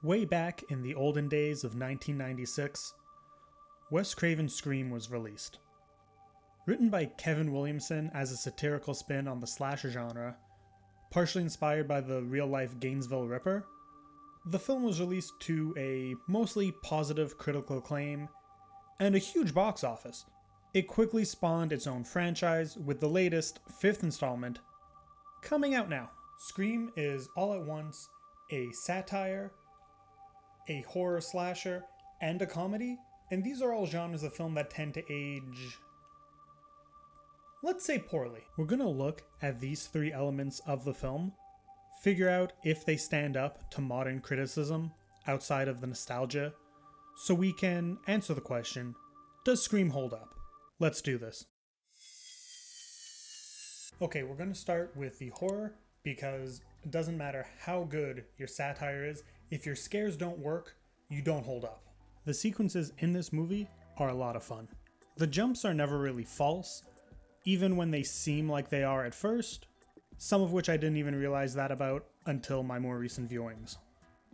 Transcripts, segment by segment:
Way back in the olden days of 1996, Wes Craven's Scream was released. Written by Kevin Williamson as a satirical spin on the slasher genre, partially inspired by the real-life Gainesville Ripper, the film was released to a mostly positive critical acclaim and a huge box office. It quickly spawned its own franchise with the latest, fifth installment, coming out now. Scream is all at once a satire, a horror slasher, and a comedy, and these are all genres of film that tend to age, let's say, poorly. We're gonna look at these three elements of the film, figure out if they stand up to modern criticism outside of the nostalgia, so we can answer the question, does Scream hold up? Let's do this. Okay, we're gonna start with the horror, because it doesn't matter how good your satire is, if your scares don't work, you don't hold up. The sequences in this movie are a lot of fun. The jumps are never really false, even when they seem like they are at first, some of which I didn't even realize that about until my more recent viewings.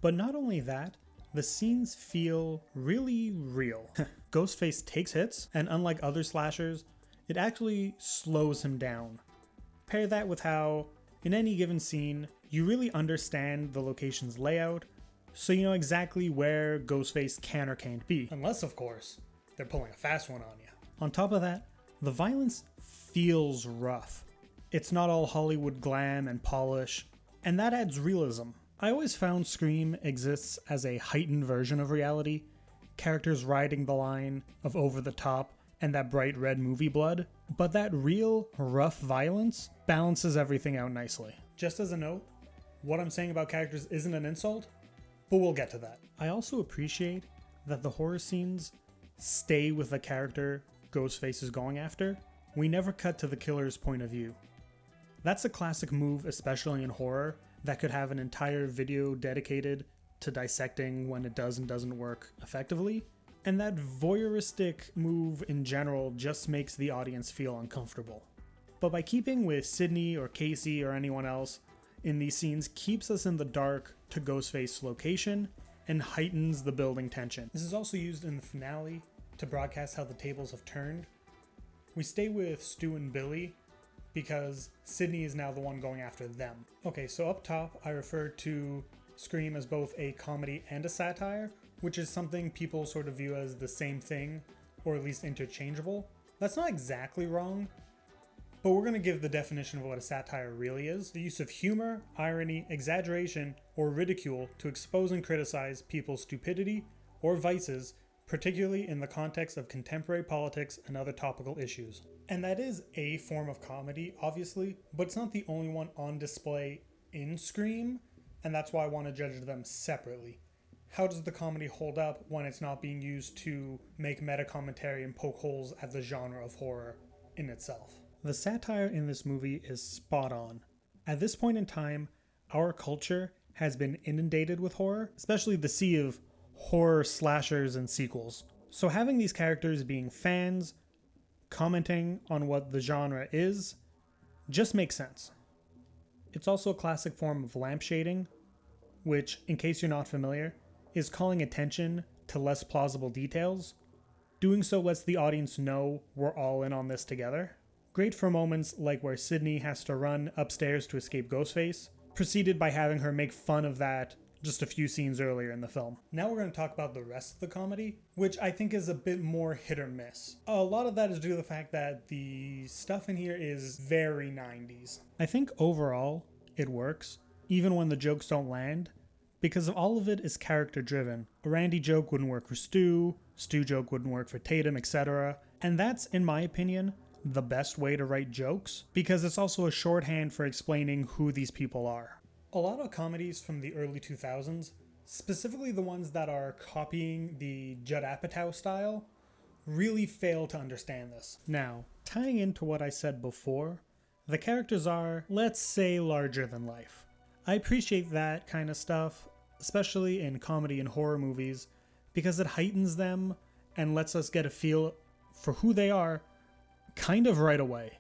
But not only that, the scenes feel really real. Ghostface takes hits, and unlike other slashers, it actually slows him down. Pair that with how, in any given scene, you really understand the location's layout, so you know exactly where Ghostface can or can't be. Unless, of course, they're pulling a fast one on you. On top of that, the violence feels rough. It's not all Hollywood glam and polish, and that adds realism. I always found Scream exists as a heightened version of reality, characters riding the line of over the top and that bright red movie blood, but that real, rough violence balances everything out nicely. Just as a note, what I'm saying about characters isn't an insult, but we'll get to that. I also appreciate that the horror scenes stay with the character Ghostface is going after. We never cut to the killer's point of view. That's a classic move, especially in horror, that could have an entire video dedicated to dissecting when it does and doesn't work effectively. And that voyeuristic move in general just makes the audience feel uncomfortable. But by keeping with Sydney or Casey or anyone else in these scenes keeps us in the dark to Ghostface's location and heightens the building tension. This is also used in the finale to broadcast how the tables have turned. We stay with Stu and Billy because Sydney is now the one going after them. Okay, so up top I referred to Scream as both a comedy and a satire, which is something people sort of view as the same thing, or at least interchangeable. That's not exactly wrong, but we're going to give the definition of what a satire really is: the use of humor, irony, exaggeration, or ridicule to expose and criticize people's stupidity or vices, particularly in the context of contemporary politics and other topical issues. And that is a form of comedy, obviously, but it's not the only one on display in Scream, and that's why I want to judge them separately. How does the comedy hold up when it's not being used to make meta-commentary and poke holes at the genre of horror in itself? The satire in this movie is spot on. At this point in time, our culture has been inundated with horror, especially the sea of horror slashers and sequels. So having these characters being fans, commenting on what the genre is, just makes sense. It's also a classic form of lampshading, which, in case you're not familiar, is calling attention to less plausible details. Doing so lets the audience know we're all in on this together. Great for moments like where Sydney has to run upstairs to escape Ghostface, preceded by having her make fun of that just a few scenes earlier in the film. Now we're going to talk about the rest of the comedy, which I think is a bit more hit or miss. A lot of that is due to the fact that the stuff in here is very 90s. I think overall it works, even when the jokes don't land, because all of it is character driven. A Randy joke wouldn't work for Stu joke wouldn't work for Tatum, etc. And that's, in my opinion, the best way to write jokes, because it's also a shorthand for explaining who these people are. A lot of comedies from the early 2000s, specifically the ones that are copying the Judd Apatow style, really fail to understand this. Now, tying into what I said before, the characters are, let's say, larger than life. I appreciate that kind of stuff, especially in comedy and horror movies, because it heightens them and lets us get a feel for who they are kind of right away.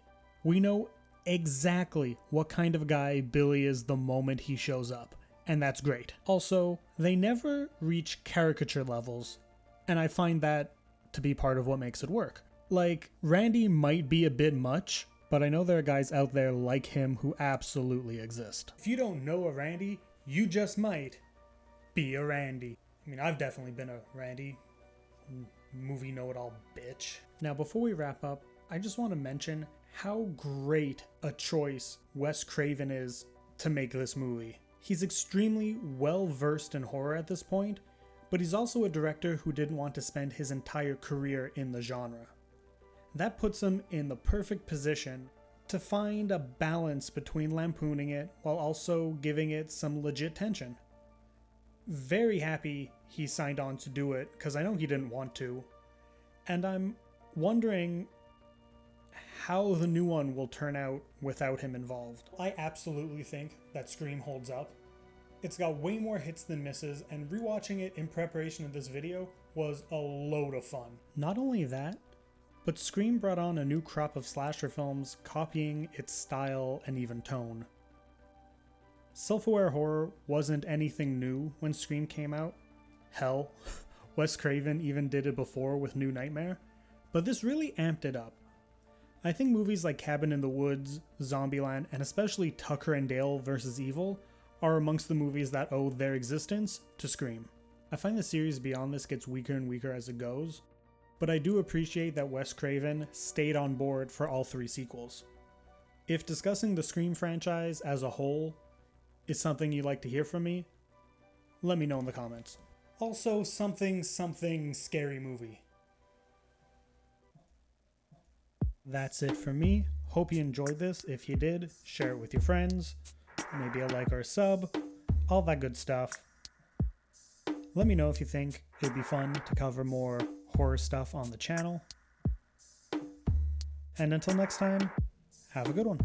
We know exactly what kind of guy Billy is the moment he shows up, and that's great. Also, they never reach caricature levels, and I find that to be part of what makes it work. Like, Randy might be a bit much, but I know there are guys out there like him who absolutely exist. If you don't know a Randy, you just might be a Randy. I mean, I've definitely been a Randy. Movie know-it-all bitch. Now, before we wrap up, I just want to mention how great a choice Wes Craven is to make this movie. He's extremely well-versed in horror at this point, but he's also a director who didn't want to spend his entire career in the genre. That puts him in the perfect position to find a balance between lampooning it while also giving it some legit tension. Very happy he signed on to do it, because I know he didn't want to, and I'm wondering how the new one will turn out without him involved. I absolutely think that Scream holds up. It's got way more hits than misses, and rewatching it in preparation of this video was a load of fun. Not only that, but Scream brought on a new crop of slasher films copying its style and even tone. Self-aware horror wasn't anything new when Scream came out. Hell, Wes Craven even did it before with New Nightmare, but this really amped it up. I think movies like Cabin in the Woods, Zombieland, and especially Tucker and Dale vs. Evil are amongst the movies that owe their existence to Scream. I find the series beyond this gets weaker and weaker as it goes, but I do appreciate that Wes Craven stayed on board for all 3 sequels. If discussing the Scream franchise as a whole is something you'd like to hear from me, let me know in the comments. Also, something scary movie. That's it for me. Hope you enjoyed this. If you did, share it with your friends. Maybe a like or a sub. All that good stuff. Let me know if you think it'd be fun to cover more horror stuff on the channel. And until next time, have a good one.